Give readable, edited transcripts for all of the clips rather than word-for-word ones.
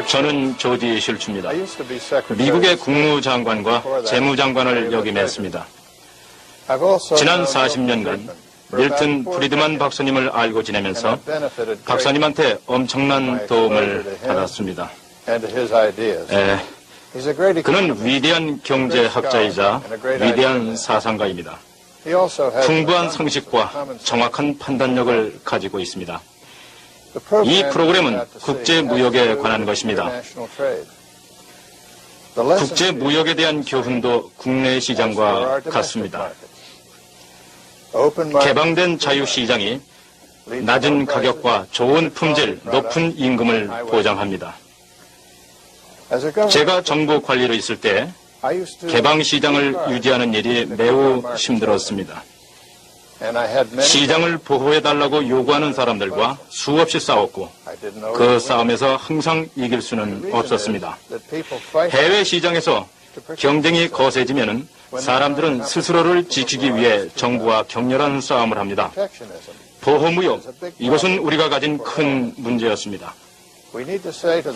저는 조지 실추입니다. 미국의 국무장관과 재무장관을 역임했습니다. 지난 40년간 밀턴 프리드만 박사님을 알고 지내면서 박사님한테 엄청난 도움을 받았습니다. 그는 위대한 경제학자이자 위대한 사상가입니다. 풍부한 상식과 정확한 판단력을 가지고 있습니다. 이 프로그램은 국제무역에 관한 것입니다. 국제무역에 대한 교훈도 국내 시장과 같습니다. 개방된 자유시장이 낮은 가격과 좋은 품질, 높은 임금을 보장합니다. 제가 정부 관리로 있을 때 개방시장을 유지하는 일이 매우 힘들었습니다. 시장을 보호해달라고 요구하는 사람들과 수없이 싸웠고 그 싸움에서 항상 이길 수는 없었습니다. 해외 시장에서 경쟁이 거세지면 사람들은 스스로를 지키기 위해 정부와 격렬한 싸움을 합니다. 보호무역, 이것은 우리가 가진 큰 문제였습니다.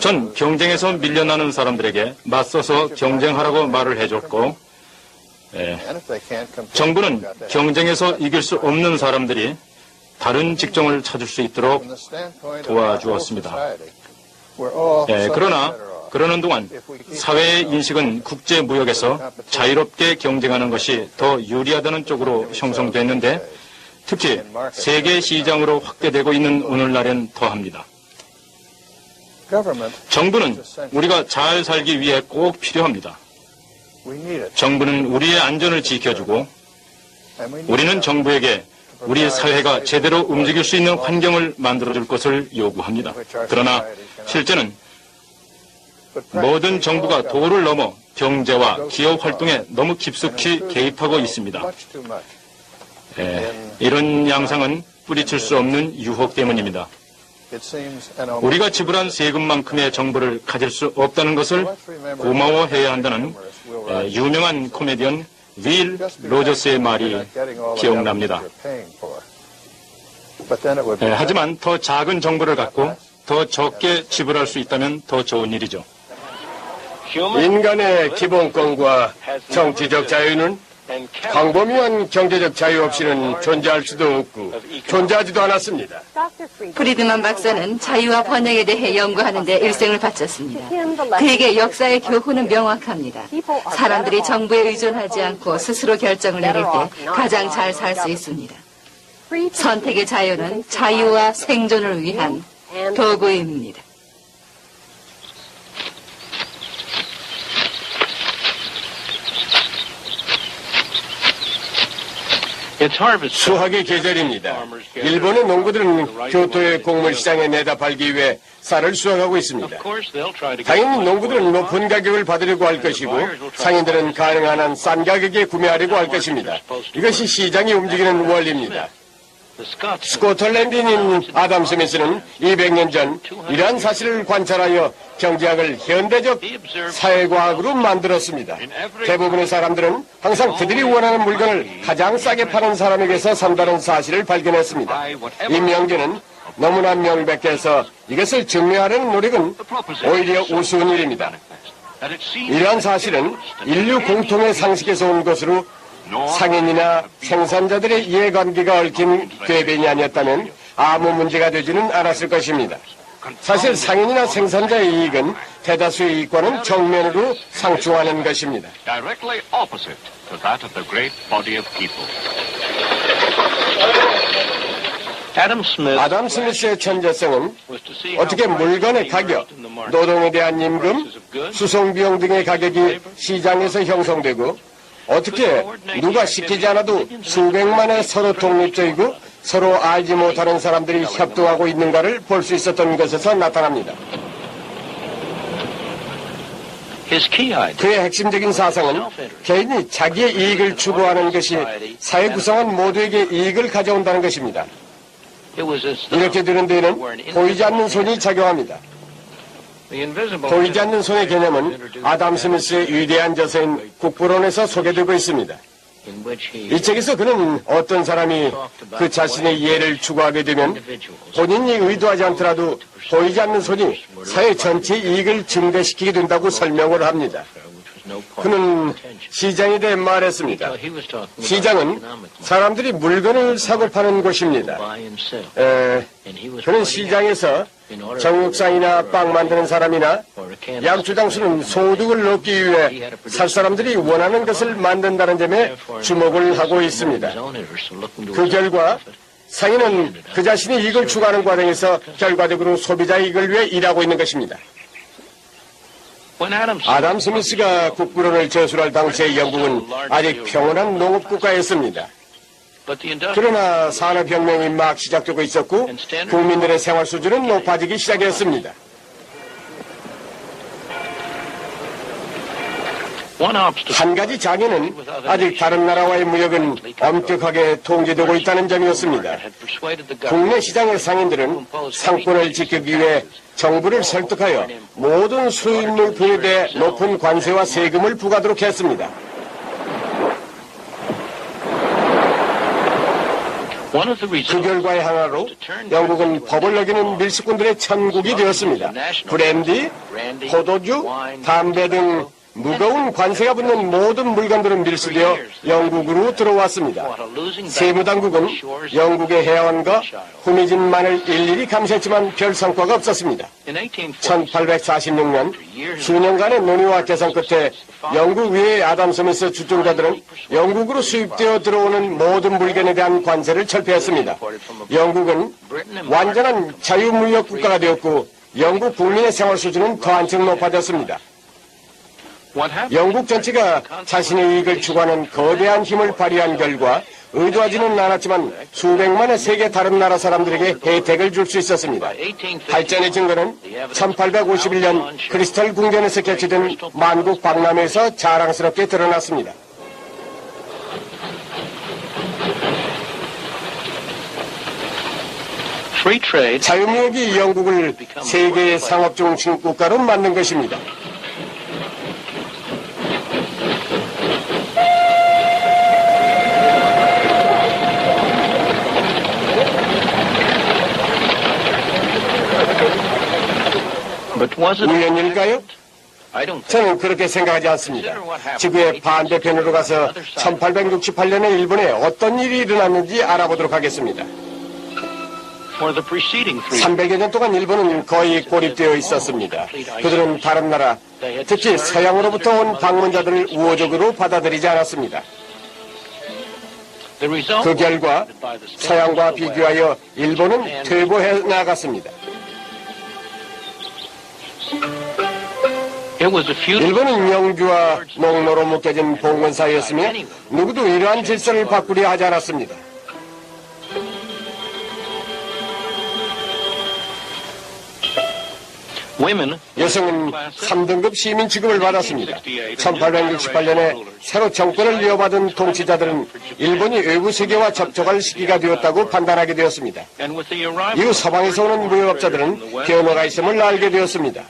전 경쟁에서 밀려나는 사람들에게 맞서서 경쟁하라고 말을 해줬고 정부는 경쟁에서 이길 수 없는 사람들이 다른 직종을 찾을 수 있도록 도와주었습니다. 그러나 그러는 동안 사회의 인식은 국제무역에서 자유롭게 경쟁하는 것이 더 유리하다는 쪽으로 형성됐는데 특히 세계 시장으로 확대되고 있는 오늘날엔 더합니다. 정부는 우리가 잘 살기 위해 꼭 필요합니다. 정부는 우리의 안전을 지켜주고 우리는 정부에게 우리 사회가 제대로 움직일 수 있는 환경을 만들어줄 것을 요구합니다. 그러나 실제는 모든 정부가 도를 넘어 경제와 기업 활동에 너무 깊숙이 개입하고 있습니다. 이런 양상은 뿌리칠 수 없는 유혹 때문입니다. 우리가 지불한 세금만큼의 정보를 가질 수 없다는 것을 고마워해야 한다는 유명한 코미디언 윌 로저스의 말이 기억납니다. 하지만 더 작은 정보를 갖고 더 적게 지불할 수 있다면 더 좋은 일이죠. 인간의 기본권과 정치적 자유는 광범위한 경제적 자유 없이는 존재할 수도 없고 존재하지도 않았습니다. 프리드만 박사는 자유와 번영에 대해 연구하는 데 일생을 바쳤습니다. 그에게 역사의 교훈은 명확합니다. 사람들이 정부에 의존하지 않고 스스로 결정을 내릴 때 가장 잘 살 수 있습니다. 선택의 자유는 자유와 생존을 위한 도구입니다. 수확의 계절입니다. 일본의 농부들은 교토의 곡물 시장에 내다 팔기 위해 쌀을 수확하고 있습니다. 당연히 농부들은 높은 가격을 받으려고 할 것이고 상인들은 가능한 한 싼 가격에 구매하려고 할 것입니다. 이것이 시장이 움직이는 원리입니다. 스코틀랜드인 아담 스미스는 200년 전 이러한 사실을 관찰하여 경제학을 현대적 사회과학으로 만들었습니다. 대부분의 사람들은 항상 그들이 원하는 물건을 가장 싸게 파는 사람에게서 산다는 사실을 발견했습니다. 이 명제는 너무나 명백해서 이것을 증명하려는 노력은 오히려 우스운 일입니다. 이러한 사실은 인류 공통의 상식에서 온 것으로 상인이나 생산자들의 이해관계가 얽힌 궤변이 아니었다면 아무 문제가 되지는 않았을 것입니다. 사실 상인이나 생산자의 이익은 대다수의 이익과는 정면으로 상충하는 것입니다. 아담 스미스의 천재성은 어떻게 물건의 가격, 노동에 대한 임금, 수송비용 등의 가격이 시장에서 형성되고 어떻게 누가 시키지 않아도 수백만의 서로 독립적이고 서로 알지 못하는 사람들이 협동하고 있는가를 볼 수 있었던 것에서 나타납니다. 그의 핵심적인 사상은 개인이 자기의 이익을 추구하는 것이 사회 구성원 모두에게 이익을 가져온다는 것입니다. 이렇게 되는 데에는 보이지 않는 손이 작용합니다. 보이지 않는 손의 개념은 아담 스미스의 위대한 저서인 국부론에서 소개되고 있습니다. 이 책에서 그는 어떤 사람이 그 자신의 이해를 추구하게 되면 본인이 의도하지 않더라도 보이지 않는 손이 사회 전체의 이익을 증대시키게 된다고 설명을 합니다. 그는 시장에 대해 말했습니다. 시장은 사람들이 물건을 사고 파는 곳입니다. 그는 시장에서 정육상이나 빵 만드는 사람이나 양주장수는 소득을 얻기 위해 살 사람들이 원하는 것을 만든다는 점에 주목을 하고 있습니다. 그 결과 상인은 그 자신이 이익을 추구하는 과정에서 결과적으로 소비자의 이익을 위해 일하고 있는 것입니다. 아담 스미스가 국부론을 저술할 당시의 영국은 아직 평온한 농업국가였습니다. 그러나 산업혁명이 막 시작되고 있었고 국민들의 생활 수준은 높아지기 시작했습니다. 한 가지 장애는 아직 다른 나라와의 무역은 엄격하게 통제되고 있다는 점이었습니다. 국내 시장의 상인들은 상권을 지키기 위해 정부를 설득하여 모든 수입물품에 대해 높은 관세와 세금을 부과하도록 했습니다. 그 결과의 하나로 영국은 법을 어기는 밀수꾼들의 천국이 되었습니다. 브랜디, 포도주, 담배 등 무거운 관세가 붙는 모든 물건들은 밀수되어 영국으로 들어왔습니다. 세무당국은 영국의 해안과 후미진만을 일일이 감시했지만 별 성과가 없었습니다. 1846년 수년간의 논의와 개선 끝에 영국 외의 아담 스미스 주종자들은 영국으로 수입되어 들어오는 모든 물건에 대한 관세를 철폐했습니다. 영국은 완전한 자유무역 국가가 되었고 영국 국민의 생활 수준은 더 한층 높아졌습니다. 영국 전체가 자신의 이익을 추구하는 거대한 힘을 발휘한 결과 의도하지는 않았지만 수백만의 세계 다른 나라 사람들에게 혜택을 줄 수 있었습니다. 발전의 증거는 1851년 크리스탈 궁전에서 개최된 만국 박람회에서 자랑스럽게 드러났습니다. 자유무역이 영국을 세계의 상업 중심 국가로 만든 것입니다. 우연일까요? 저는 그렇게 생각하지 않습니다. 지구의 반대편으로 가서 1868년에 일본에 어떤 일이 일어났는지 알아보도록 하겠습니다. 300여 년 동안 일본은 거의 고립되어 있었습니다. 그들은 다른 나라, 특히 서양으로부터 온 방문자들을 우호적으로 받아들이지 않았습니다. 그 결과 서양과 비교하여 일본은 퇴보해 나갔습니다. 일본은 영주와 농노로 묶여진 봉건사였으며 누구도 이러한 질서를 바꾸려 하지 않았습니다. 여성은 3등급 시민 취급을 받았습니다. 1868년에 새로 정권을 이어받은 통치자들은 일본이 외부 세계와 접촉할 시기가 되었다고 판단하게 되었습니다. 이후 서방에서 오는 무역업자들은 변화가 있음을 알게 되었습니다.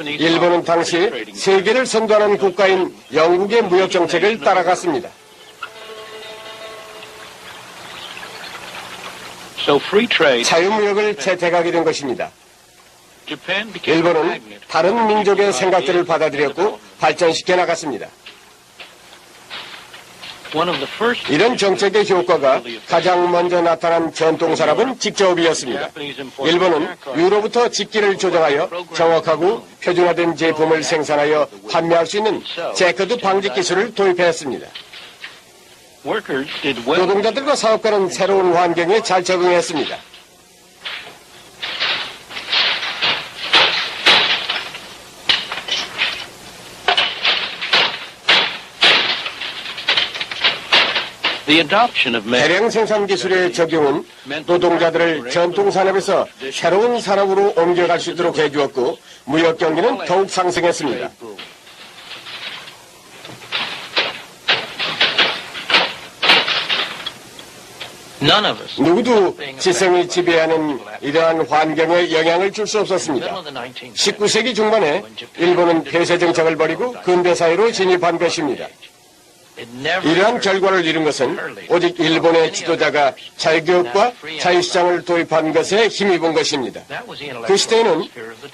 일본은 당시 세계를 선도하는 국가인 영국의 무역 정책을 따라갔습니다. 자유무역을 채택하게 된 것입니다. 일본은 다른 민족의 생각들을 받아들였고 발전시켜 나갔습니다. 이런 정책의 효과가 가장 먼저 나타난 전통산업은 직접이었습니다. 일본은 유로부터 직기를 조정하여 정확하고 표준화된 제품을 생산하여 판매할 수 있는 재커드 방직 기술을 도입했습니다. 노동자들과 사업가는 새로운 환경에 잘 적응했습니다. 대량 생산 기술의 적용은 노동자들을 전통 산업에서 새로운 산업으로 옮겨갈 수 있도록 해주었고 무역 경기는 더욱 상승했습니다. 누구도 지성이 지배하는 이러한 환경에 영향을 줄 수 없었습니다. 19세기 중반에 일본은 폐쇄 정책을 벌이고 근대 사회로 진입한 것입니다. 이러한 결과를 이룬 것은 오직 일본의 지도자가 자유교육과 자유시장을 도입한 것에 힘입은 것입니다. 그 시대에는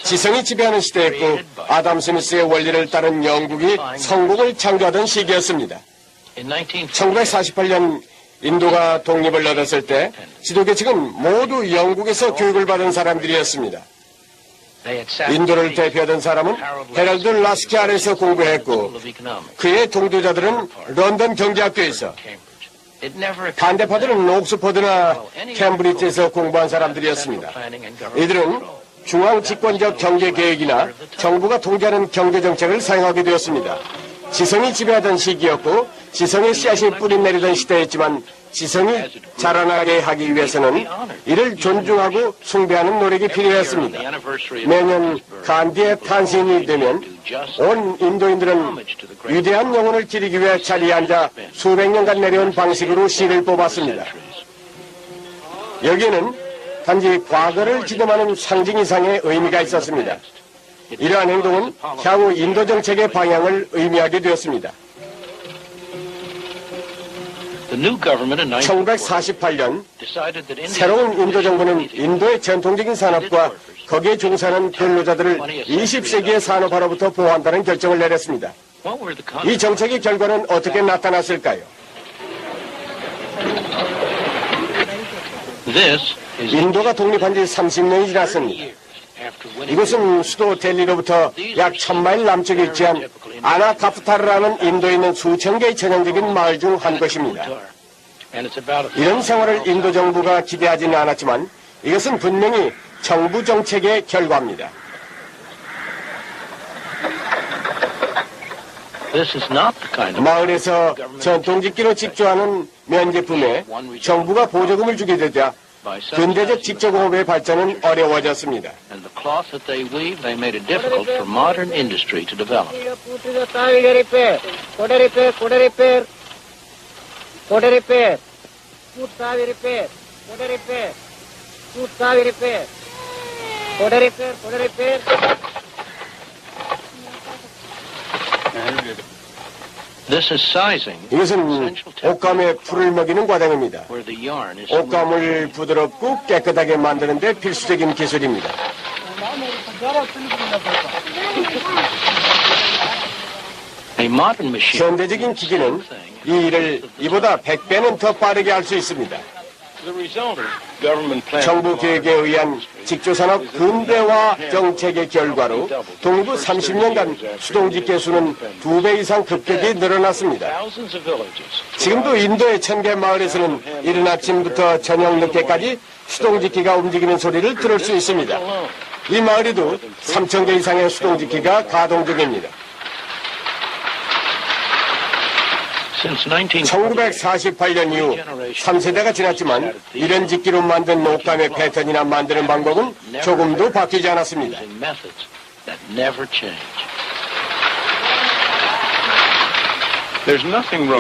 지성이 지배하는 시대였고 아담 스미스의 원리를 따른 영국이 성공을 창조하던 시기였습니다. 1948년 인도가 독립을 얻었을 때 지도계층은 모두 영국에서 교육을 받은 사람들이었습니다. 인도를 대표하던 사람은 헤럴드 라스키 아래에서 공부했고 그의 동료자들은 런던 경제학교에서, 반대파들은 옥스퍼드나 캠브리지에서 공부한 사람들이었습니다. 이들은 중앙집권적 경제계획이나 정부가 통제하는 경제정책을 사용하게 되었습니다. 지성이 지배하던 시기였고 지성의 씨앗이 뿌리내리던 시대였지만 지성이 자라나게 하기 위해서는 이를 존중하고 숭배하는 노력이 필요했습니다. 매년 간디의 탄신이 되면 온 인도인들은 위대한 영혼을 기리기 위해 자리에 앉아 수백 년간 내려온 방식으로 시를 뽑았습니다. 여기에는 단지 과거를 기념하는 상징 이상의 의미가 있었습니다. 이러한 행동은 향후 인도 정책의 방향을 의미하게 되었습니다. 1948년 새로운 인도 정부는 인도의 전통적인 산업과 거기에 종사하는 근로자들을 20세기의 산업화로부터 보호한다는 결정을 내렸습니다. 이 정책의 결과는 어떻게 나타났을까요? 인도가 독립한 지 30년이 지났습니다. 이곳은 수도 델리로부터 약 1000마일 남쪽에 위치한 아나카프타르라는 인도에 있는 수천 개의 전형적인 마을 중 한 곳입니다. 이런 생활을 인도 정부가 기대하지는 않았지만 이것은 분명히 정부 정책의 결과입니다. 마을에서 전통직기로 직조하는 면제품에 정부가 보조금을 주게 되자 근대적 직조공업의 발전은 어려워졌습니다. 이것은 옷감에 풀을 먹이는 과정입니다. 옷감을 부드럽고 깨끗하게 만드는 데 필수적인 기술입니다. 현대적인 기기는 이 일을 이보다 100배는 더 빠르게 할 수 있습니다. 정부 계획에 의한 직조산업 근대화 정책의 결과로 동부 30년간 수동직계 수는 2배 이상 급격히 늘어났습니다. 지금도 인도의 1000개 마을에서는 이른 아침부터 저녁 늦게까지 수동직기가 움직이는 소리를 들을 수 있습니다. 이 마을에도 3000개 이상의 수동직기가 가동 중입니다. 1948년 이후 3세대가 지났지만 이런 직기로 만든 옷감의 패턴이나 만드는 방법은 조금도 바뀌지 않았습니다.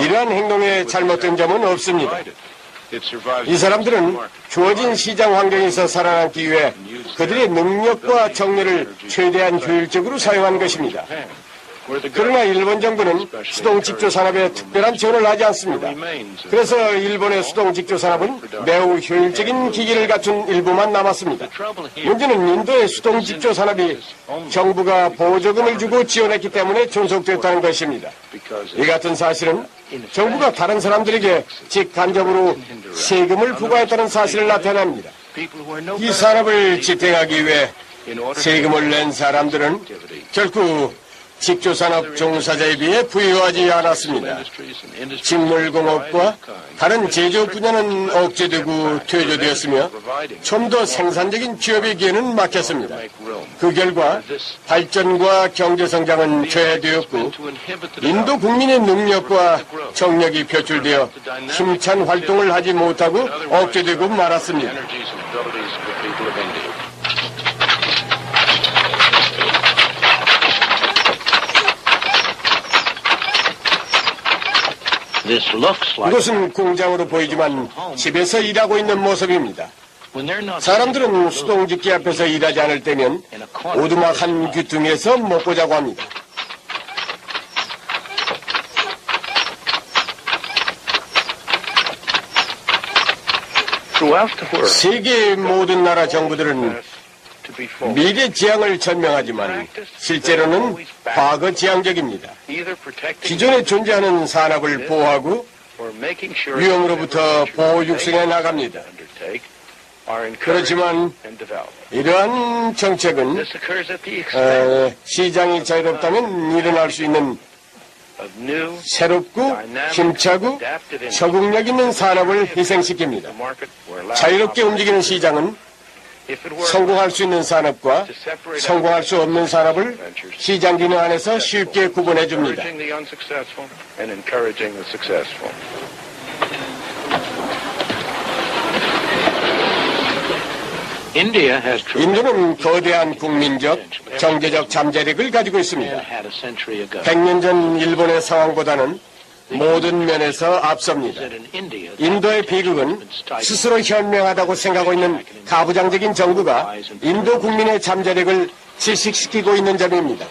이러한 행동에 잘못된 점은 없습니다. 이 사람들은 주어진 시장 환경에서 살아남기 위해 그들의 능력과 정렬을 최대한 효율적으로 사용한 것입니다. 그러나 일본 정부는 수동직조 산업에 특별한 지원을 하지 않습니다. 그래서 일본의 수동직조 산업은 매우 효율적인 기기를 갖춘 일부만 남았습니다. 문제는 인도의 수동직조 산업이 정부가 보조금을 주고 지원했기 때문에 존속됐다는 것입니다. 이 같은 사실은 정부가 다른 사람들에게 직간접으로 세금을 부과했다는 사실을 나타냅니다. 이 산업을 지탱하기 위해 세금을 낸 사람들은 결코 직조산업 종사자에 비해 부유하지 않았습니다. 식물공업과 다른 제조 분야는 억제되고 퇴조되었으며 좀 더 생산적인 취업의 기회는 막혔습니다. 그 결과 발전과 경제성장은 저해되었고 인도 국민의 능력과 정력이 표출되어 힘찬 활동을 하지 못하고 억제되고 말았습니다. 이것은 공장으로 보이지만 집에서 일하고 있는 모습입니다. 사람들은 수동직기 앞에서 일하지 않을 때면 오두막한 귀퉁이에서 먹고 자고 합니다. 세계의 모든 나라 정부들은 미래 지향을 전명하지만 실제로는 과거 지향적입니다. 기존에 존재하는 산업을 보호하고 위험으로부터 보호 육성해 나갑니다. 그렇지만 이러한 정책은 시장이 자유롭다면 일어날 수 있는 새롭고 힘차고 적응력 있는 산업을 희생시킵니다. 자유롭게 움직이는 시장은 성공할 수 있는 산업과 성공할 수 없는 산업을 시장 기능 안에서 쉽게 구분해 줍니다. 인도는 거대한 국민적, 경제적 잠재력을 가지고 있습니다. 100년 전 일본의 상황보다는 모든 면에서 앞섭니다. 인도의 비극은 스스로 현명하다고 생각하고 있는 가부장적인 정부가 인도 국민의 잠재력을 질식시키고 있는 점입니다.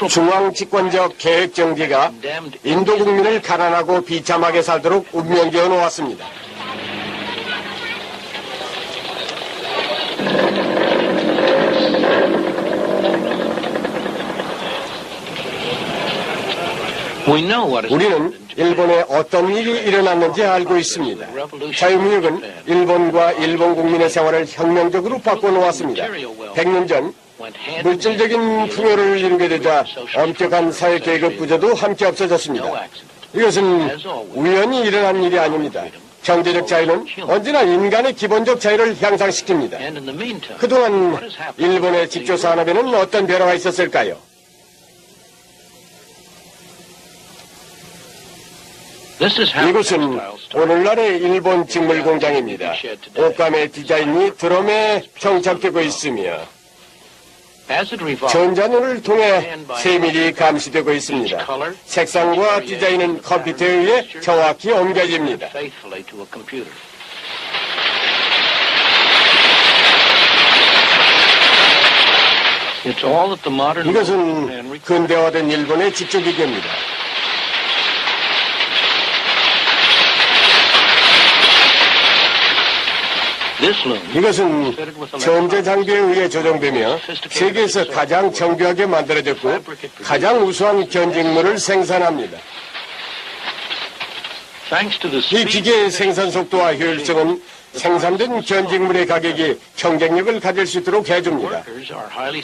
중앙 집권적 계획 정계가 인도 국민을 가난하고 비참하게 살도록 운명지어 놓았습니다. 우리는 일본에 어떤 일이 일어났는지 알고 있습니다. 자유무역은 일본과 일본 국민의 생활을 혁명적으로 바꿔놓았습니다. 100년 전 물질적인 풍요를 이루게 되자 엄격한 사회계급 구조도 함께 없어졌습니다. 이것은 우연히 일어난 일이 아닙니다. 경제적 자유는 언제나 인간의 기본적 자유를 향상시킵니다. 그동안 일본의 직조산업에는 어떤 변화가 있었을까요? 이곳은 오늘날의 일본 직물 공장입니다. 옷감의 디자인이 드럼에 정착되고 있으며 전자눈을 통해 세밀히 감시되고 있습니다. 색상과 디자인은 컴퓨터에 의해 정확히 옮겨집니다. 이것은 근대화된 일본의 직조기계입니다. 이것은 전제 장비에 의해 조정되며 세계에서 가장 정교하게 만들어졌고 가장 우수한 견직물을 생산합니다. 이 기계의 생산 속도와 효율성은 생산된 견직물의 가격이 경쟁력을 가질 수 있도록 해줍니다.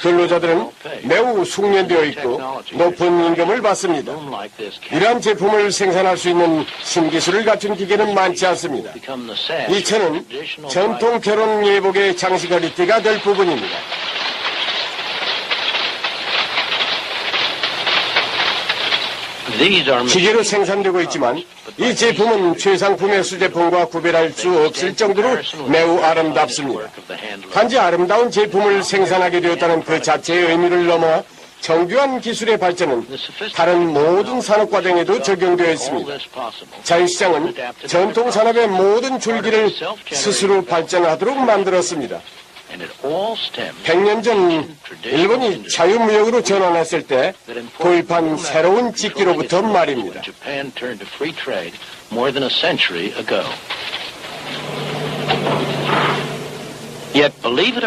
근로자들은 매우 숙련되어 있고 높은 임금을 받습니다. 이러한 제품을 생산할 수 있는 신기술을 갖춘 기계는 많지 않습니다. 이 차는 전통 결혼 예복의 장식거리띠가 될 부분입니다. 기계로 생산되고 있지만 이 제품은 최상품의 수제품과 구별할 수 없을 정도로 매우 아름답습니다. 단지 아름다운 제품을 생산하게 되었다는 그 자체의 의미를 넘어 정교한 기술의 발전은 다른 모든 산업 과정에도 적용되어 있습니다. 자유시장은 전통 산업의 모든 줄기를 스스로 발전하도록 만들었습니다. 100년 전 일본이 자유무역으로 전환했을 때 도입한 새로운 직기로부터 말입니다.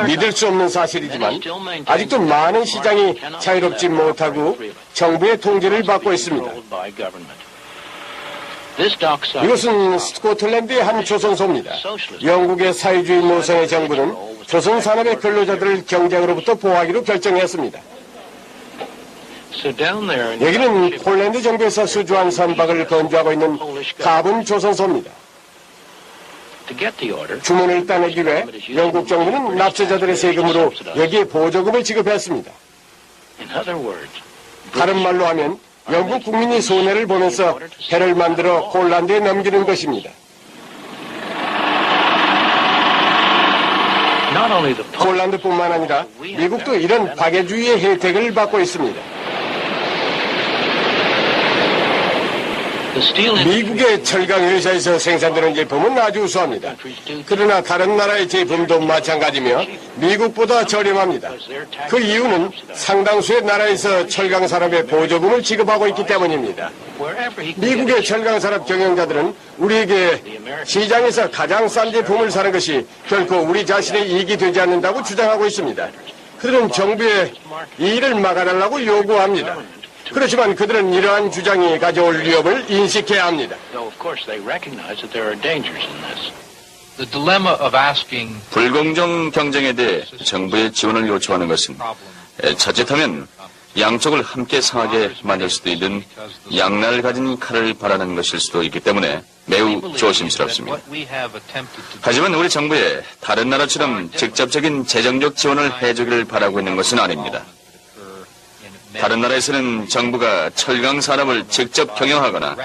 믿을 수 없는 사실이지만 아직도 많은 시장이 자유롭지 못하고 정부의 통제를 받고 있습니다. 이것은 스코틀랜드의 한 조선소입니다. 영국의 사회주의 노선의 정부는 조선 산업의 근로자들을 경쟁으로부터 보호하기로 결정했습니다. 여기는 폴란드 정부에서 수주한 선박을 건조하고 있는 가분 조선소입니다. 주문을 따내기 위해 영국 정부는 납세자들의 세금으로 여기에 보조금을 지급했습니다. 다른 말로 하면 영국 국민이 손해를 보면서 배를 만들어 폴란드에 넘기는 것입니다. 폴란드뿐만 아니라 미국도 이런 박애주의의 혜택을 받고 있습니다. 미국의 철강 회사에서 생산되는 제품은 아주 우수합니다. 그러나 다른 나라의 제품도 마찬가지며 미국보다 저렴합니다. 그 이유는 상당수의 나라에서 철강 산업에 보조금을 지급하고 있기 때문입니다. 미국의 철강 산업 경영자들은 우리에게 시장에서 가장 싼 제품을 사는 것이 결코 우리 자신의 이익이 되지 않는다고 주장하고 있습니다. 그들은 정부에 이 일을 막아달라고 요구합니다. 그렇지만 그들은 이러한 주장이 가져올 위협을 인식해야 합니다. 불공정 경쟁에 대해 정부의 지원을 요청하는 것은 자칫하면 양쪽을 함께 상하게 만들 수도 있는 양날 가진 칼을 바라는 것일 수도 있기 때문에 매우 조심스럽습니다. 하지만 우리 정부에 다른 나라처럼 직접적인 재정적 지원을 해주기를 바라고 있는 것은 아닙니다. 다른 나라에서는 정부가 철강 산업을 직접 경영하거나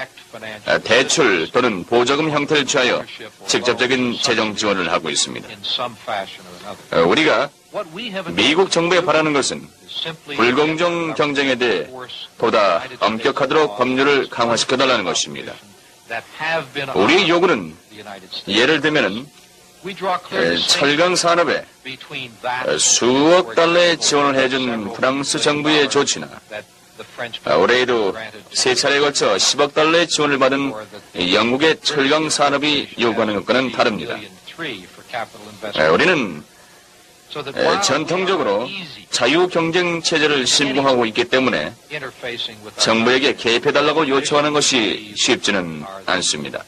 대출 또는 보조금 형태를 취하여 직접적인 재정 지원을 하고 있습니다. 우리가 미국 정부에 바라는 것은 불공정 경쟁에 대해 보다 엄격하도록 법률을 강화시켜달라는 것입니다. 우리 요구는 예를 들면 철강 산업에 수억 달러의 지원을 해준 프랑스 정부의 조치나 올해에도 세 차례에 걸쳐 10억 달러의 지원을 받은 영국의 철강 산업이 요구하는 것과는 다릅니다. 우리는 전통적으로 자유경쟁 체제를 신봉하고 있기 때문에 정부에게 개입해달라고 요청하는 것이 쉽지는 않습니다.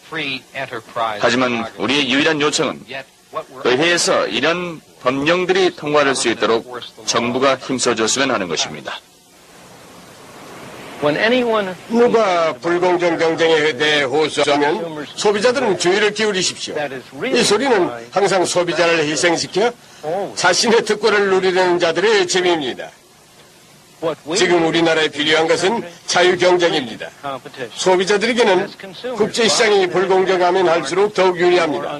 하지만 우리의 유일한 요청은 의회에서 이런 법령들이 통과될 수 있도록 정부가 힘써줬으면 하는 것입니다. 누가 불공정 경쟁에 대해 호소하면 소비자들은 주의를 기울이십시오. 이 소리는 항상 소비자를 희생시켜 자신의 특권을 누리려는 자들의 재미입니다. 지금 우리나라에 필요한 것은 자유경쟁입니다. 소비자들에게는 국제시장이 불공정하면 할수록 더욱 유리합니다.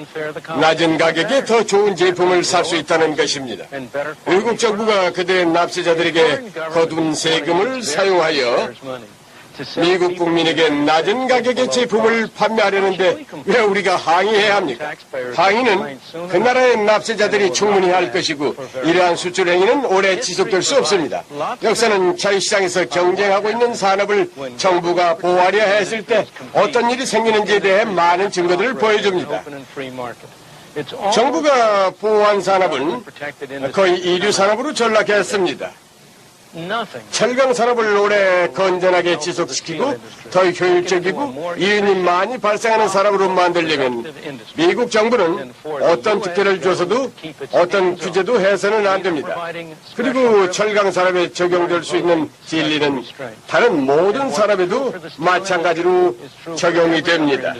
낮은 가격에 더 좋은 제품을 살 수 있다는 것입니다. 외국 정부가 그들의 납세자들에게 거둔 세금을 사용하여 미국 국민에게 낮은 가격의 제품을 판매하려는데 왜 우리가 항의해야 합니까? 항의는 그 나라의 납세자들이 충분히 할 것이고 이러한 수출 행위는 오래 지속될 수 없습니다. 역사는 자유시장에서 경쟁하고 있는 산업을 정부가 보호하려 했을 때 어떤 일이 생기는지에 대해 많은 증거들을 보여줍니다. 정부가 보호한 산업은 거의 이류 산업으로 전락했습니다. 철강 산업을 오래 건전하게 지속시키고 더 효율적이고 이윤이 많이 발생하는 산업으로 만들려면 미국 정부는 어떤 특혜를 줘서도 어떤 규제도 해서는 안 됩니다. 그리고 철강 산업에 적용될 수 있는 진리는 다른 모든 산업에도 마찬가지로 적용이 됩니다.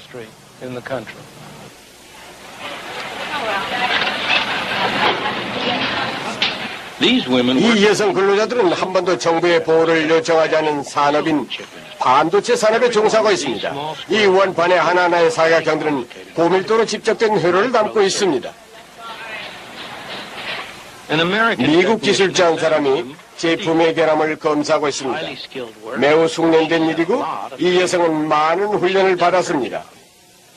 이 여성 근로자들은 한 번도 정부의 보호를 요청하지 않은 산업인 반도체 산업에 종사하고 있습니다. 이 원판의 하나하나의 사각형들은 고밀도로 집적된 회로를 담고 있습니다. 미국 기술자 한 사람이 제품의 결함을 검사하고 있습니다. 매우 숙련된 일이고 이 여성은 많은 훈련을 받았습니다.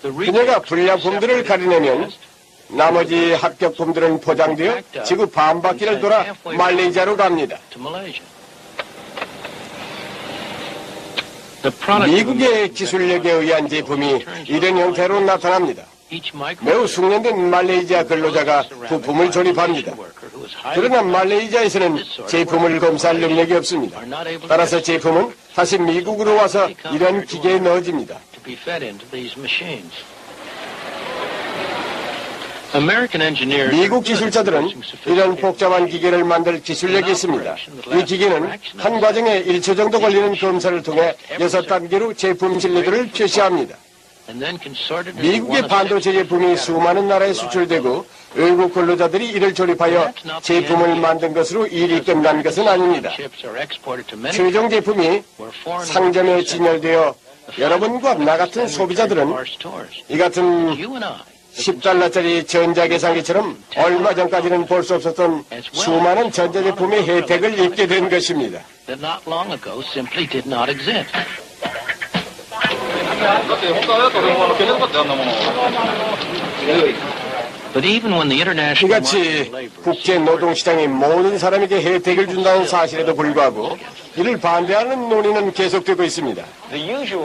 그녀가 불량품들을 가려내면 나머지 합격품들은 포장되어 지구 반바퀴를 돌아 말레이시아로 갑니다. 미국의 기술력에 의한 제품이 이런 형태로 나타납니다. 매우 숙련된 말레이시아 근로자가 부품을 조립합니다. 그러나 말레이시아에서는 제품을 검사할 능력이 없습니다. 따라서 제품은 다시 미국으로 와서 이런 기계에 넣어집니다. 미국 기술자들은 이런 복잡한 기계를 만들 기술력이 있습니다. 이 기계는 한 과정에 1초 정도 걸리는 검사를 통해 6단계로 제품 진리도를 표시합니다. 미국의 반도체 제품이 수많은 나라에 수출되고 외국 근로자들이 이를 조립하여 제품을 만든 것으로 일이 끝난 것은 아닙니다. 최종 제품이 상점에 진열되어 여러분과 나 같은 소비자들은 이 같은 10달러짜리 전자계산기처럼 얼마 전까지는 볼 수 없었던 수많은 전자제품의 혜택을 입게 된 것입니다. 이같이 국제노동시장이 모든 사람에게 혜택을 준다는 사실에도 불구하고 이를 반대하는 논의는 계속되고 있습니다.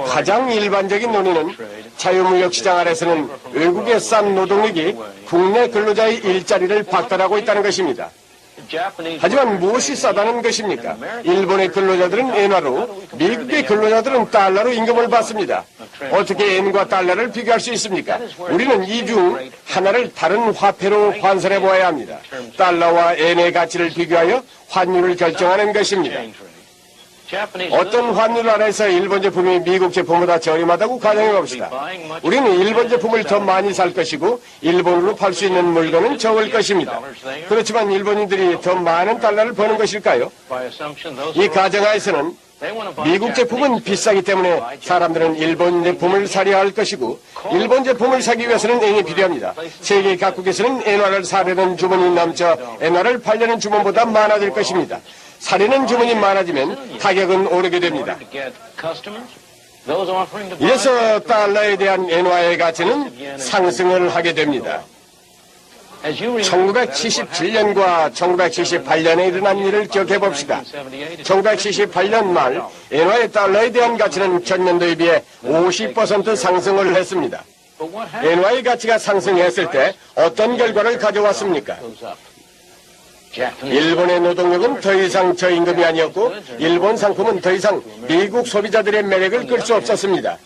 가장 일반적인 논의는 자유무역시장 아래서는 외국의 싼 노동력이 국내 근로자의 일자리를 박탈하고 있다는 것입니다. 하지만 무엇이 싸다는 것입니까? 일본의 근로자들은 엔화로, 미국의 근로자들은 달러로 임금을 받습니다. 어떻게 엔과 달러를 비교할 수 있습니까? 우리는 이 중 하나를 다른 화폐로 환산해 보아야 합니다. 달러와 엔의 가치를 비교하여 환율을 결정하는 것입니다. 어떤 환율 아래서 일본 제품이 미국 제품보다 저렴하다고 가정해 봅시다. 우리는 일본 제품을 더 많이 살 것이고 일본으로 팔 수 있는 물건은 적을 것입니다. 그렇지만 일본인들이 더 많은 달러를 버는 것일까요? 이 가정하에서는 미국 제품은 비싸기 때문에 사람들은 일본 제품을 사려 할 것이고 일본 제품을 사기 위해서는 엔이 필요합니다. 세계 각국에서는 엔화를 사려는 주문이 넘쳐 엔화를 팔려는 주문보다 많아질 것입니다. 사려는 주문이 많아지면 가격은 오르게 됩니다. 이래서 달러에 대한 엔화의 가치는 상승을 하게 됩니다. 1977년과 1978년에 일어난 일을 기억해 봅시다. 1978년 말 엔화의 달러에 대한 가치는 전년도에 비해 50% 상승을 했습니다. 엔화의 가치가 상승했을 때 어떤 결과를 가져왔습니까? 일본의 노동력은 더 이상 저임금이 아니었고 일본 상품은 더 이상 미국 소비자들의 매력을 끌 수 없었습니다.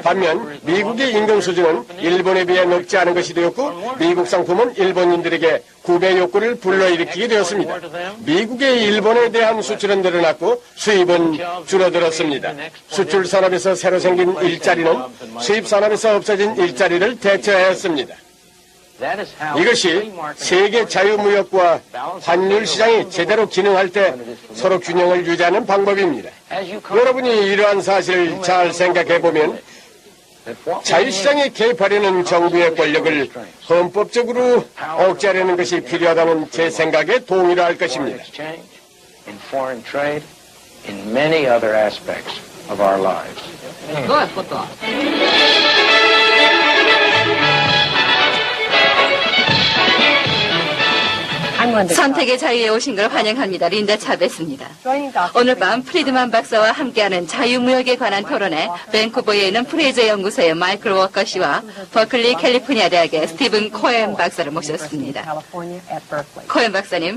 반면 미국의 임금 수준은 일본에 비해 높지 않은 것이 되었고 미국 상품은 일본인들에게 구매 욕구를 불러일으키게 되었습니다. 미국의 일본에 대한 수출은 늘어났고 수입은 줄어들었습니다. 수출 산업에서 새로 생긴 일자리는 수입 산업에서 없어진 일자리를 대체했습니다. 이것이 세계 자유무역과 환율 시장이 제대로 기능할 때 서로 균형을 유지하는 방법입니다. 여러분이 이러한 사실을 잘 생각해보면 자유시장에 개입하려는 정부의 권력을 헌법적으로 억제하려는 것이 필요하다는 제 생각에 동의를 할 것입니다. 선택의 자유에 오신 걸 환영합니다. 린다 차베스입니다. 오늘 밤 프리드만 박사와 함께하는 자유무역에 관한 토론에 밴쿠버에 있는 프레이저 연구소의 마이클 워커 씨와 버클리 캘리포니아 대학의 스티븐 코엔 박사를 모셨습니다. 코엔 박사님,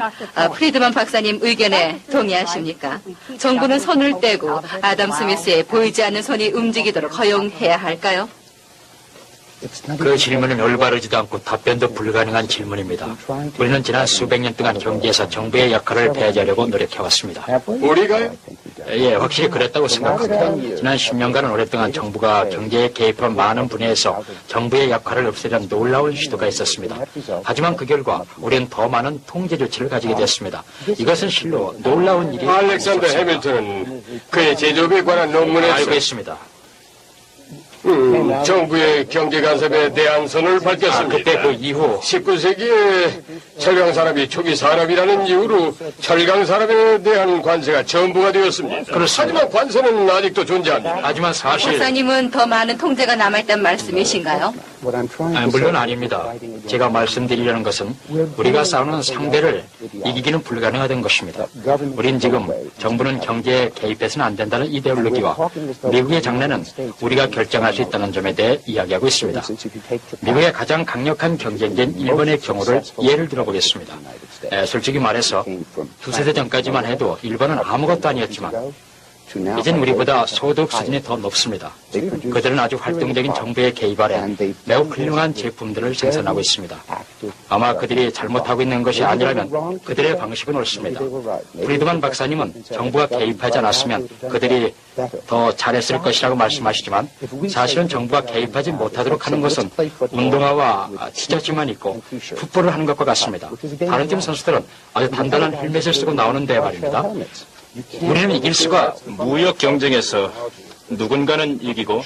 프리드만 박사님 의견에 동의하십니까? 정부는 손을 떼고 아담 스미스의 보이지 않는 손이 움직이도록 허용해야 할까요? 그 질문은 올바르지도 않고 답변도 불가능한 질문입니다. 우리는 지난 수백 년 동안 경제에서 정부의 역할을 폐지하려고 노력해왔습니다. 우리가요? 예, 확실히 그랬다고 생각합니다. 지난 10년간은 오랫동안 정부가 경제에 개입한 많은 분야에서 정부의 역할을 없애려는 놀라운 시도가 있었습니다. 하지만 그 결과 우리는 더 많은 통제 조치를 가지게 됐습니다. 이것은 실로 놀라운 일이 알렉산더 해밀턴은 그의 제조업에 관한 논문에서 알고 있습니다. 정부의 경제 간섭에 대한 선을 밝혔습니다. 그때 그 이후 19세기에 철강 산업이 초기 산업이라는 이유로 철강 산업에 대한 관세가 전부가 되었습니다. 하지만 관세는 아직도 존재합니다. 하지만 사실 박사님은 더 많은 통제가 남아있다는 말씀이신가요? 물론 아닙니다. 제가 말씀드리려는 것은 우리가 싸우는 상대를 이기기는 불가능하다는 것입니다. 우린 지금 정부는 경제에 개입해서는 안 된다는 이데올로기와 미국의 장래는 우리가 결정할 수 있다는 점에 대해 이야기하고 있습니다. 미국의 가장 강력한 경쟁자인 일본의 경우를 예를 들어보겠습니다. 솔직히 말해서 두세 대 전까지만 해도 일본은 아무것도 아니었지만 이젠 우리보다 소득 수준이 더 높습니다. 그들은 아주 활동적인 정부의 개입 아래 매우 훌륭한 제품들을 생산하고 있습니다. 아마 그들이 잘못하고 있는 것이 아니라면 그들의 방식은 옳습니다. 프리드만 박사님은 정부가 개입하지 않았으면 그들이 더 잘했을 것이라고 말씀하시지만 사실은 정부가 개입하지 못하도록 하는 것은 운동화와 티셔츠만 입고 풋볼을 하는 것과 같습니다. 다른 팀 선수들은 아주 단단한 헬멧을 쓰고 나오는데 말입니다. 우리는 이길 수가 무역 경쟁에서 누군가는 이기고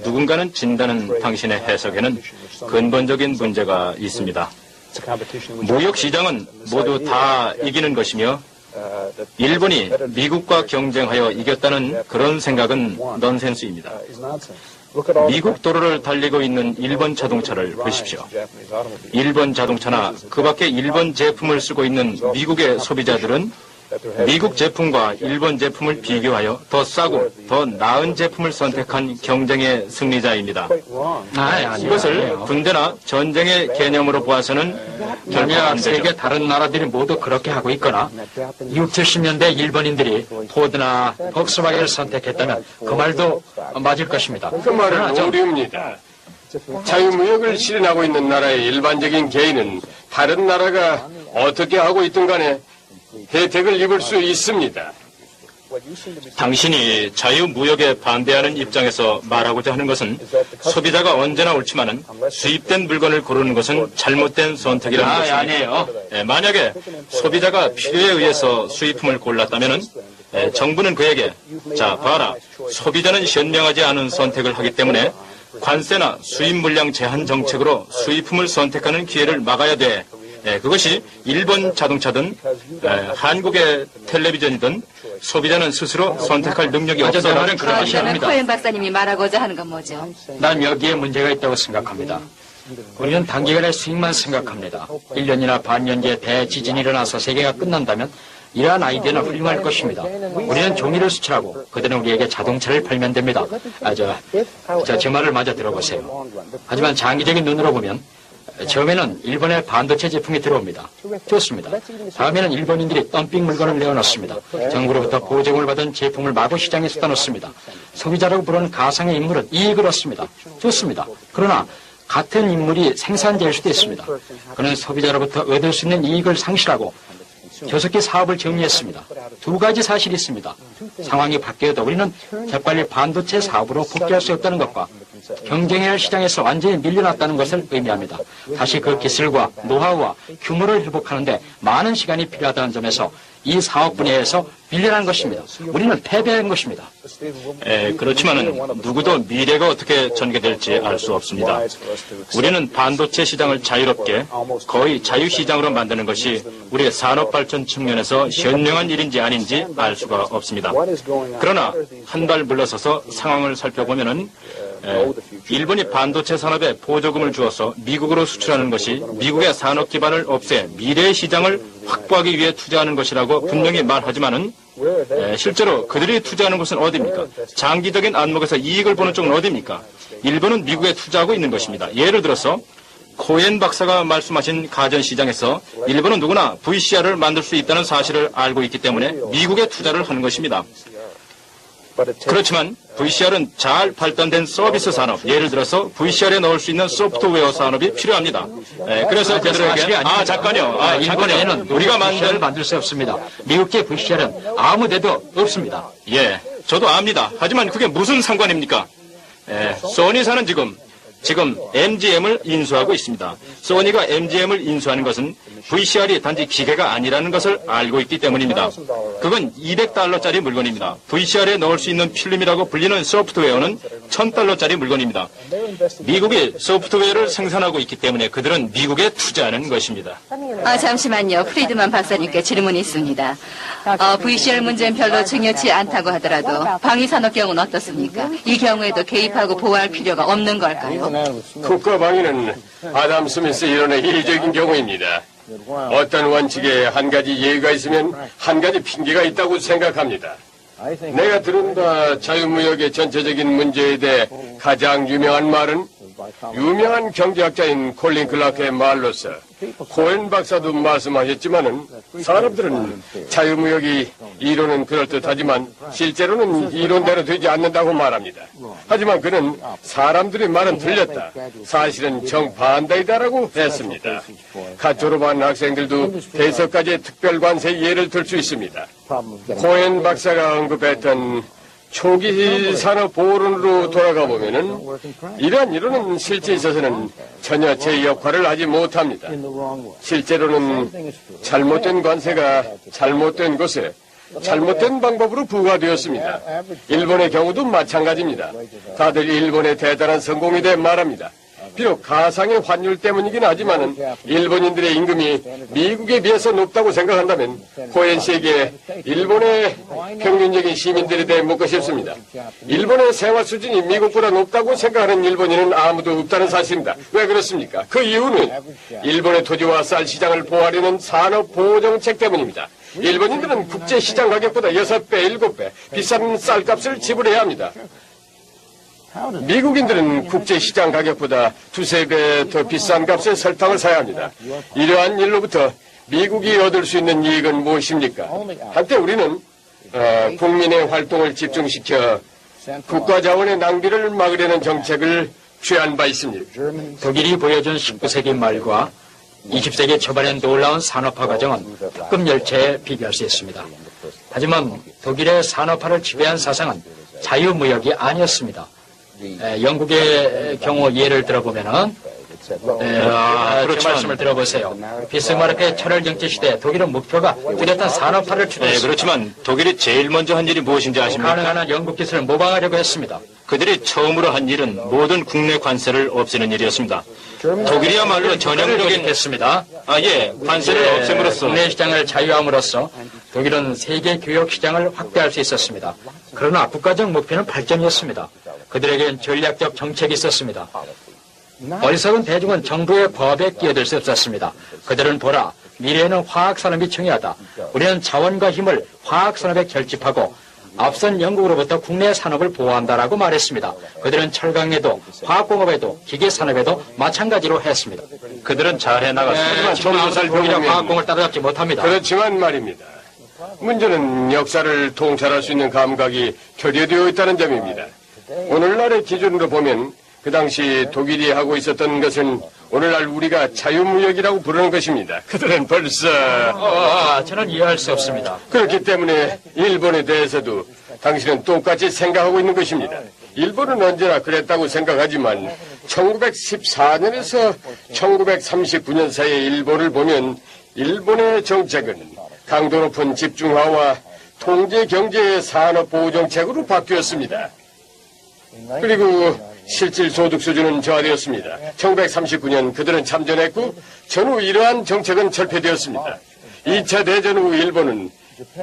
누군가는 진다는 당신의 해석에는 근본적인 문제가 있습니다. 무역 시장은 모두 다 이기는 것이며 일본이 미국과 경쟁하여 이겼다는 그런 생각은 넌센스입니다. 미국 도로를 달리고 있는 일본 자동차를 보십시오. 일본 자동차나 그 밖에 일본 제품을 쓰고 있는 미국의 소비자들은 미국 제품과 일본 제품을 비교하여 더 싸고 더 나은 제품을 선택한 경쟁의 승리자입니다. 이것을 군대나 전쟁의 개념으로 보아서는 결국 세계 다른 나라들이 모두 그렇게 하고 있거나 60, 70년대 일본인들이 포드나 폭스바겐을 선택했다면 그 말도 맞을 것입니다. 그 말은 오류입니다. 자유무역을 실현하고 있는 나라의 일반적인 개인은 다른 나라가 어떻게 하고 있든 간에 혜택을 입을 수 있습니다. 당신이 자유무역에 반대하는 입장에서 말하고자 하는 것은 소비자가 언제나 옳지만은 수입된 물건을 고르는 것은 잘못된 선택이라는 것입니다. 아니에요. 만약에 소비자가 필요에 의해서 수입품을 골랐다면은 정부는 그에게 자 봐라, 소비자는 현명하지 않은 선택을 하기 때문에 관세나 수입 물량 제한 정책으로 수입품을 선택하는 기회를 막아야 돼. 그것이 일본 자동차든 한국의 텔레비전이든 소비자는 스스로 선택할 능력이 없어서 그러면 코엔 박사님이 말하고자 하는 건 뭐죠? 난 여기에 문제가 있다고 생각합니다. 우리는 단기간의 수익만 생각합니다. 1년이나 반년 뒤에 대지진이 일어나서 세계가 끝난다면 이러한 아이디어는 훌륭할 것입니다. 우리는 종이를 수출하고 그들은 우리에게 자동차를 팔면 됩니다. 제 말을 마저 들어보세요. 하지만 장기적인 눈으로 보면 처음에는 일본의 반도체 제품이 들어옵니다. 좋습니다. 다음에는 일본인들이 덤핑 물건을 내어놓습니다. 정부로부터 보증을 받은 제품을 마구 시장에 쏟아 놓습니다. 소비자라고 부르는 가상의 인물은 이익을 얻습니다. 좋습니다. 그러나 같은 인물이 생산될 수도 있습니다. 그는 소비자로부터 얻을 수 있는 이익을 상실하고 조속히 사업을 정리했습니다. 두 가지 사실이 있습니다. 상황이 바뀌어도 우리는 재빨리 반도체 사업으로 복귀할 수 없다는 것과 경쟁해야 할 시장에서 완전히 밀려났다는 것을 의미합니다. 다시 그 기술과 노하우와 규모를 회복하는데 많은 시간이 필요하다는 점에서 이 사업 분야에서 밀려난 것입니다. 우리는 패배한 것입니다. 그렇지만은 누구도 미래가 어떻게 전개될지 알 수 없습니다. 우리는 반도체 시장을 자유롭게 거의 자유시장으로 만드는 것이 우리의 산업발전 측면에서 현명한 일인지 아닌지 알 수가 없습니다. 그러나 한 발 물러서서 상황을 살펴보면은 일본이 반도체 산업에 보조금을 주어서 미국으로 수출하는 것이 미국의 산업 기반을 없애 미래의 시장을 확보하기 위해 투자하는 것이라고 분명히 말하지만은 실제로 그들이 투자하는 곳은 어디입니까? 장기적인 안목에서 이익을 보는 쪽은 어디입니까? 일본은 미국에 투자하고 있는 것입니다. 예를 들어서 코엔 박사가 말씀하신 가전시장에서 일본은 누구나 VCR을 만들 수 있다는 사실을 알고 있기 때문에 미국에 투자를 하는 것입니다. 그렇지만 VCR은 잘 발달된 서비스 산업, 예를 들어서 VCR에 넣을 수 있는 소프트웨어 산업이 필요합니다. 그래서 그들에게 잠깐요. 일본에는 우리가 VCR을 만들 수 없습니다. 미국계 VCR은 아무데도 없습니다. 저도 압니다. 하지만 그게 무슨 상관입니까? 소니사는 지금 MGM을 인수하고 있습니다. 소니가 MGM을 인수하는 것은 VCR이 단지 기계가 아니라는 것을 알고 있기 때문입니다. 그건 $200짜리 물건입니다. VCR에 넣을 수 있는 필름이라고 불리는 소프트웨어는 $1000짜리 물건입니다. 미국이 소프트웨어를 생산하고 있기 때문에 그들은 미국에 투자하는 것입니다. 잠시만요. 프리드만 박사님께 질문이 있습니다. VCR 문제는 별로 중요치 않다고 하더라도 방위산업 경우는 어떻습니까? 이 경우에도 개입하고 보호할 필요가 없는 걸까요? 국가방위는 아담 스미스 이론의 일적인 경우입니다. 어떤 원칙에 한 가지 예의가 있으면 한 가지 핑계가 있다고 생각합니다. 내가 들은 바 자유무역의 전체적인 문제에 대해 가장 유명한 말은 유명한 경제학자인 콜린 클라크의 말로서 코엔 박사도 말씀하셨지만은 사람들은 자유무역이 이론은 그럴듯하지만 실제로는 이론대로 되지 않는다고 말합니다. 하지만 그는 사람들의 말은 틀렸다. 사실은 정반대이다라고 했습니다. 갓 졸업한 학생들도 대서까지의 특별관세 예를 들 수 있습니다. 코엔 박사가 언급했던 초기 산업 보호론으로 돌아가 보면은 이러한 이론은 실제 있어서는 전혀 제 역할을 하지 못합니다. 실제로는 잘못된 관세가 잘못된 곳에 잘못된 방법으로 부과되었습니다. 일본의 경우도 마찬가지입니다. 다들 일본의 대단한 성공에 대해 말합니다. 비록 가상의 환율 때문이긴 하지만은 일본인들의 임금이 미국에 비해서 높다고 생각한다면 코엔 씨에게 일본의 평균적인 시민들에 대해 묻고 싶습니다. 일본의 생활 수준이 미국보다 높다고 생각하는 일본인은 아무도 없다는 사실입니다. 왜 그렇습니까? 그 이유는 일본의 토지와 쌀 시장을 보호하려는 산업 보호 정책 때문입니다. 일본인들은 국제 시장 가격보다 6배, 7배 비싼 쌀값을 지불해야 합니다. 미국인들은 국제 시장 가격보다 2~3배 더 비싼 값의 설탕을 사야 합니다. 이러한 일로부터 미국이 얻을 수 있는 이익은 무엇입니까? 한때 우리는 국민의 활동을 집중시켜 국가 자원의 낭비를 막으려는 정책을 취한 바 있습니다. 독일이 보여준 19세기 말과 20세기 초반의 놀라운 산업화 과정은 특급 열차에 비교할 수 있습니다. 하지만 독일의 산업화를 지배한 사상은 자유무역이 아니었습니다. 영국의 경우 예를 들어보면은 제 말씀을 들어보세요. 비스마르크의 철혈 정치 시대 독일은 목표가 뚜렷한 산업화를 추구했습니다. 그렇지만 독일이 제일 먼저 한 일이 무엇인지 아십니까? 가능한 한 영국 기술을 모방하려고 했습니다. 그들이 처음으로 한 일은 모든 국내 관세를 없애는 일이었습니다. 독일이야말로 전형적인 했습니다. 관세를 없앰으로써 국내 시장을 자유함으로써 독일은 세계 교역 시장을 확대할 수 있었습니다. 그러나 국가적 목표는 발전이었습니다. 그들에겐 전략적 정책이 있었습니다. 어리석은 대중은 정부의 법에 끼어들 수 없었습니다. 그들은 보라, 미래에는 화학산업이 중요하다. 우리는 자원과 힘을 화학산업에 결집하고 앞선 영국으로부터 국내 산업을 보호한다라고 말했습니다. 그들은 철강에도 화학공업에도 기계산업에도 마찬가지로 했습니다. 그들은 잘 해나갔습니다. 하지만 독일은 화학공을 따라잡지 못합니다. 그렇지만 말입니다. 문제는 역사를 통찰할 수 있는 감각이 결여되어 있다는 점입니다. 오늘날의 기준으로 보면 그 당시 독일이 하고 있었던 것은 오늘날 우리가 자유무역이라고 부르는 것입니다. 그들은 벌써 저는 이해할 수 없습니다. 그렇기 때문에 일본에 대해서도 당신은 똑같이 생각하고 있는 것입니다. 일본은 언제나 그랬다고 생각하지만 1914년에서 1939년 사이의 일본을 보면 일본의 정책은 강도 높은 집중화와 통제 경제의 산업 보호 정책으로 바뀌었습니다. 그리고 실질 소득 수준은 저하되었습니다. 1939년 그들은 참전했고 전후 이러한 정책은 철폐되었습니다. 2차 대전 후 일본은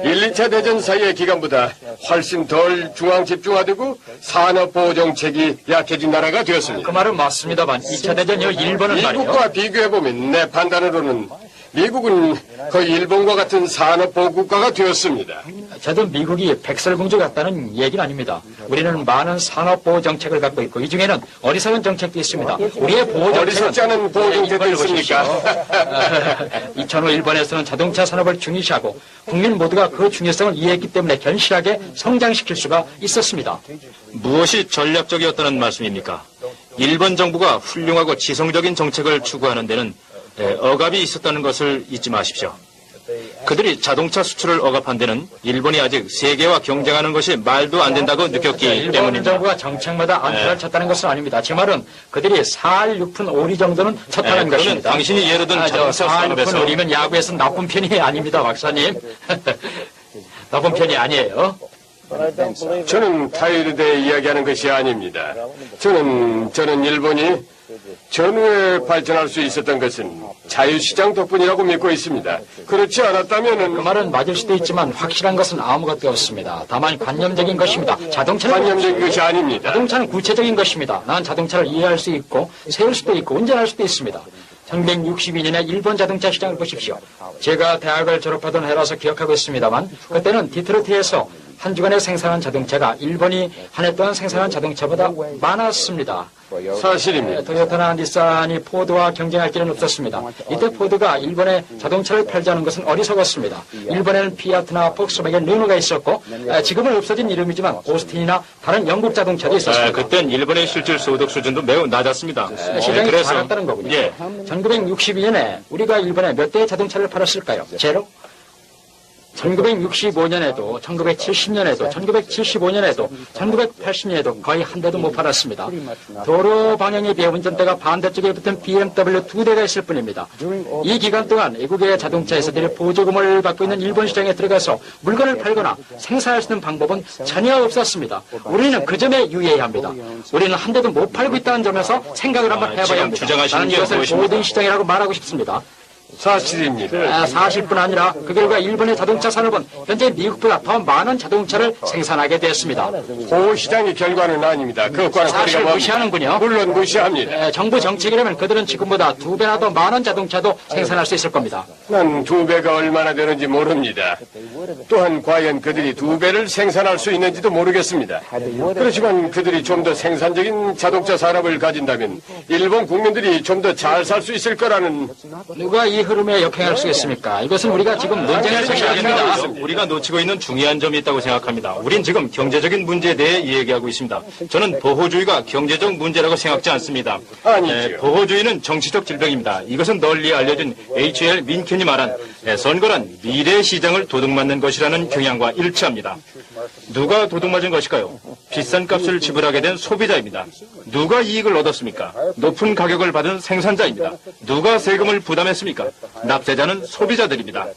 1, 2차 대전 사이의 기간보다 훨씬 덜 중앙 집중화되고 산업 보호 정책이 약해진 나라가 되었습니다. 그 말은 맞습니다만 2차 대전 이후 일본은 말이요. 미국과 비교해보면 내 판단으로는 미국은 거의 일본과 같은 산업 보호 국가가 되었습니다. 저도 미국이 백설공주 같다는 얘기는 아닙니다. 우리는 많은 산업보호 정책을 갖고 있고 이 중에는 어리석은 정책도 있습니다. 우리의 보호 정책은 어리석지 않은 보호 정책도 있습니까? 2005 일본에서는 자동차 산업을 중시하고 국민 모두가 그 중요성을 이해했기 때문에 견실하게 성장시킬 수가 있었습니다. 무엇이 전략적이었다는 말씀입니까? 일본 정부가 훌륭하고 지성적인 정책을 추구하는 데는 억압이 있었다는 것을 잊지 마십시오. 그들이 자동차 수출을 억압한 데는 일본이 아직 세계와 경쟁하는 것이 말도 안 된다고 느꼈기 일본 때문입니다. 정부가 정책마다 안타를 쳤다는 것은 아닙니다. 제 말은 그들이 4할 6푼 5리 정도는 쳤다는 그러면 것입니다. 당신이 예를 든 자동차 4할 6푼 산업에서 5리면 야구에서 나쁜 편이 아닙니다, 박사님. 나쁜 편이 아니에요. 저는 타일에 대해 이야기하는 것이 아닙니다. 저는 일본이 전후에 발전할 수 있었던 것은 자유시장 덕분이라고 믿고 있습니다. 그렇지 그 않았다면은 말은 맞을 수도 있지만 확실한 것은 아무것도 없습니다. 다만 관념적인 것입니다. 관념적인 것이 아닙니다. 자동차는 구체적인 것입니다. 난 자동차를 이해할 수 있고 세울 수도 있고 운전할 수도 있습니다. 1962년에 일본 자동차 시장을 보십시오. 제가 대학을 졸업하던 해라서 기억하고 있습니다만 그때는 디트로이트에서 한 주간에 생산한 자동차가 일본이 한 해 동안 생산한 자동차보다 많았습니다. 사실입니다. 토요타나 닛산이 포드와 경쟁할 길은 없었습니다. 이때 포드가 일본에 자동차를 팔자는 것은 어리석었습니다. 일본에는 피아트나 폭스바겐 르노가 있었고 지금은 없어진 이름이지만 오스틴이나 다른 영국 자동차도 있었습니다. 그땐 일본의 실질 소득 수준도 매우 낮았습니다. 시장이 작았다는 거군요. 1962년에 우리가 일본에 몇 대의 자동차를 팔았을까요? 제로? 1965년에도, 1970년에도, 1975년에도, 1980년에도 거의 한 대도 못 팔았습니다. 도로 방향에 비해 운전대가 반대쪽에 붙은 BMW 2대가 있을 뿐입니다. 이 기간 동안 외국의 자동차 회사들이 보조금을 받고 있는 일본 시장에 들어가서 물건을 팔거나 생산할 수 있는 방법은 전혀 없었습니다. 우리는 그 점에 유의해야 합니다. 우리는 한 대도 못 팔고 있다는 점에서 생각을 한번 해봐야 합니다. 주장하시는 나는 게 이것을 무엇입니까? 모든 시장이라고 말하고 싶습니다. 사실입니다. 사실뿐 아니라 그 결과 일본의 자동차 산업은 현재 미국보다 더 많은 자동차를 생산하게 됐습니다. 호 시장의 결과는 아닙니다. 그것과는 사실 거리가 무시하는군요. 물론 무시합니다. 정부 정책이라면 그들은 지금보다 2배나 더 많은 자동차도 생산할 수 있을 겁니다. 난 2배가 얼마나 되는지 모릅니다. 또한 과연 그들이 2배를 생산할 수 있는지도 모르겠습니다. 그렇지만 그들이 좀 더 생산적인 자동차 산업을 가진다면 일본 국민들이 좀 더 잘 살 수 있을 거라는. 누가 이 흐름에 역행할 수 있습니까? 이것은 우리가 지금 논쟁할 것이 아닙니다. 우리가 놓치고 있는 중요한 점이 있다고 생각합니다. 우린 지금 경제적인 문제에 대해 이야기하고 있습니다. 저는 보호주의가 경제적 문제라고 생각지 않습니다. 아니지요. 보호주의는 정치적 질병입니다. 이것은 널리 알려진 H.L. 민켄이 말한 선거란 미래 시장을 도둑맞는 것이라는 경향과 일치합니다. 누가 도둑맞은 것일까요? 비싼 값을 지불하게 된 소비자입니다. 누가 이익을 얻었습니까? 높은 가격을 받은 생산자입니다. 누가 세금을 부담했습니까? 납세자는 소비자들입니다.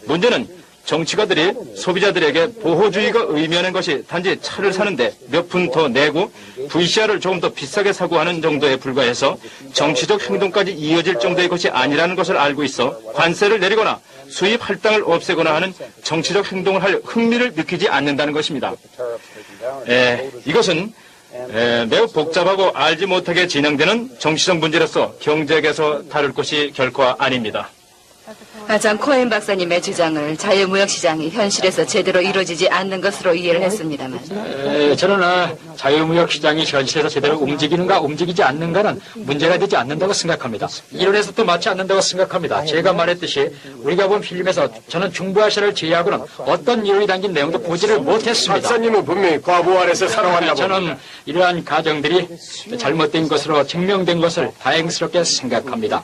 문제는 정치가들이 소비자들에게 보호주의가 의미하는 것이 단지 차를 사는데 몇 푼 더 내고 VCR을 조금 더 비싸게 사고 하는 정도에 불과해서 정치적 행동까지 이어질 정도의 것이 아니라는 것을 알고 있어 관세를 내리거나 수입 할당을 없애거나 하는 정치적 행동을 할 흥미를 느끼지 않는다는 것입니다. 이것은 매우 복잡하고 알지 못하게 진행되는 정치적 문제로서 경제학에서 다룰 것이 결코 아닙니다. 장 코엔 박사님의 주장을 자유무역시장이 현실에서 제대로 이루어지지 않는 것으로 이해를 했습니다만 저는 자유무역시장이 현실에서 제대로 움직이는가 움직이지 않는가는 문제가 되지 않는다고 생각합니다. 이론에서 또 맞지 않는다고 생각합니다. 제가 말했듯이 우리가 본 필름에서 저는 중부아시아를 제외하고는 어떤 이론이 담긴 내용도 보지를 못했습니다. 박사님은 분명히 과부 안에서 살아왔나 봅니다. 저는 이러한 가정들이 잘못된 것으로 증명된 것을 다행스럽게 생각합니다.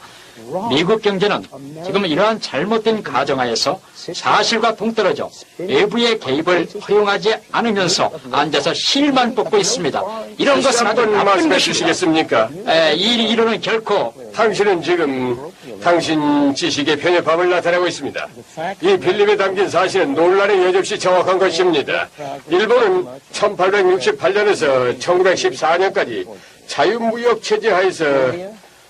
미국 경제는 지금 이러한 잘못된 가정하에서 사실과 동떨어져 외부의 개입을 허용하지 않으면서 앉아서 실만 뽑고 있습니다. 이런 것은 아주 나쁜 말씀해 것입니다. 주시겠습니까? 이 이론은 결코 당신은 지금 당신 지식의 편협함을 나타내고 있습니다. 이 필름에 담긴 사실은 논란의 여지없이 정확한 것입니다. 일본은 1868년에서 1914년까지 자유무역 체제 하에서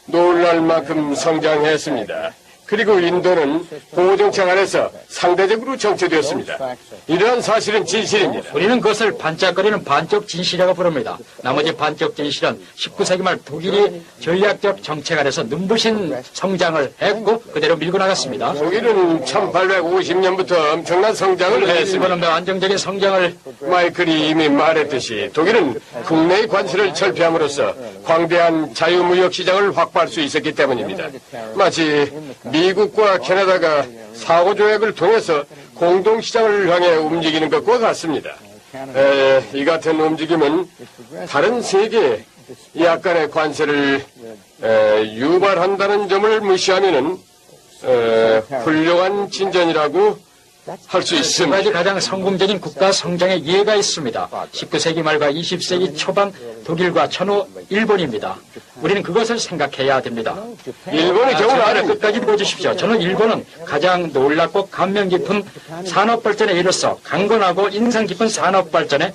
놀랄 만큼 성장했습니다. 그리고 인도는 보호정책 안에서 상대적으로 정체되었습니다. 이러한 사실은 진실입니다. 우리는 그것을 반짝거리는 반쪽 진실이라고 부릅니다. 나머지 반쪽 진실은 19세기 말 독일이 전략적 정책 안에서 눈부신 성장을 했고 그대로 밀고 나갔습니다. 독일은 1850년부터 엄청난 성장을 했습니다. 일본은 더 안정적인 성장을 마이클이 이미 말했듯이 독일은 국내의 관세를 철폐함으로써 광대한 자유무역 시장을 확보할 수 있었기 때문입니다. 마치 미국과 캐나다가 사고조약을 통해서 공동시장을 향해 움직이는 것과 같습니다. 이 같은 움직임은 다른 세계에 약간의 관세를 유발한다는 점을 무시하면은 훌륭한 진전이라고 할 수 두 있습니다. 가지 가장 성공적인 국가 성장의 예가 있습니다. 19세기 말과 20세기 초반 독일과 전후 일본입니다. 우리는 그것을 생각해야 됩니다. 일본의 경우는 아래 아닙니다. 끝까지 보여주십시오. 저는 일본은 가장 놀랍고 감명 깊은 산업 발전에 이르러 강건하고 인상 깊은 산업 발전에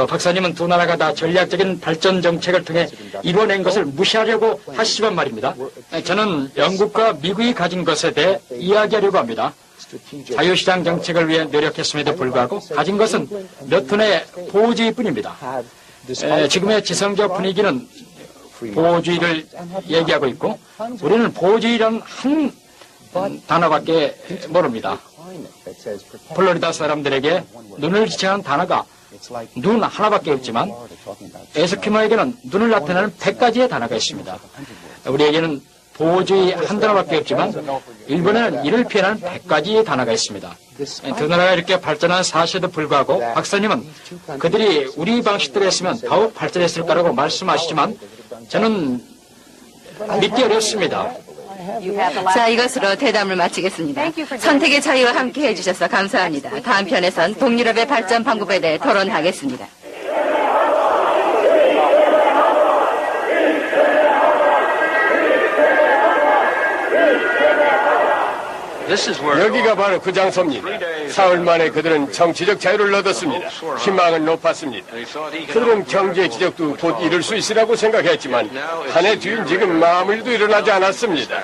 박사님은 두 나라가 다 전략적인 발전 정책을 통해 이뤄낸 것을 무시하려고 하시지만 말입니다. 저는 영국과 미국이 가진 것에 대해 이야기하려고 합니다. 자유시장 정책을 위해 노력했음에도 불구하고 가진 것은 몇 톤의 보호주의뿐입니다. 지금의 지성적 분위기는 보호주의를 얘기하고 있고 우리는 보호주의라는 한 단어밖에 모릅니다. 플로리다 사람들에게 눈을 지칭하는 단어가 눈 하나밖에 없지만 에스키모에게는 눈을 나타내는 100가지의 단어가 있습니다. 우리에게는 보호주의 한 단어밖에 없지만 일본에는 이를 표현하는 100가지의 단어가 있습니다. 두 나라가 이렇게 발전한 사실에도 불구하고 박사님은 그들이 우리 방식대로 했으면 더욱 발전했을 거라고 말씀하시지만 저는 믿기 어렵습니다. 자, 이것으로 대담을 마치겠습니다. 선택의 자유와 함께 해주셔서 감사합니다. 다음 편에선 동유럽의 발전 방법에 대해 토론하겠습니다. 여기가 바로 그 장소입니다. 사흘 만에 그들은 정치적 자유를 얻었습니다. 희망은 높았습니다. 그들은 경제 기적도 곧 이룰 수 있으라고 생각했지만 한 해 뒤인 지금 아무 일도 일어나지 않았습니다.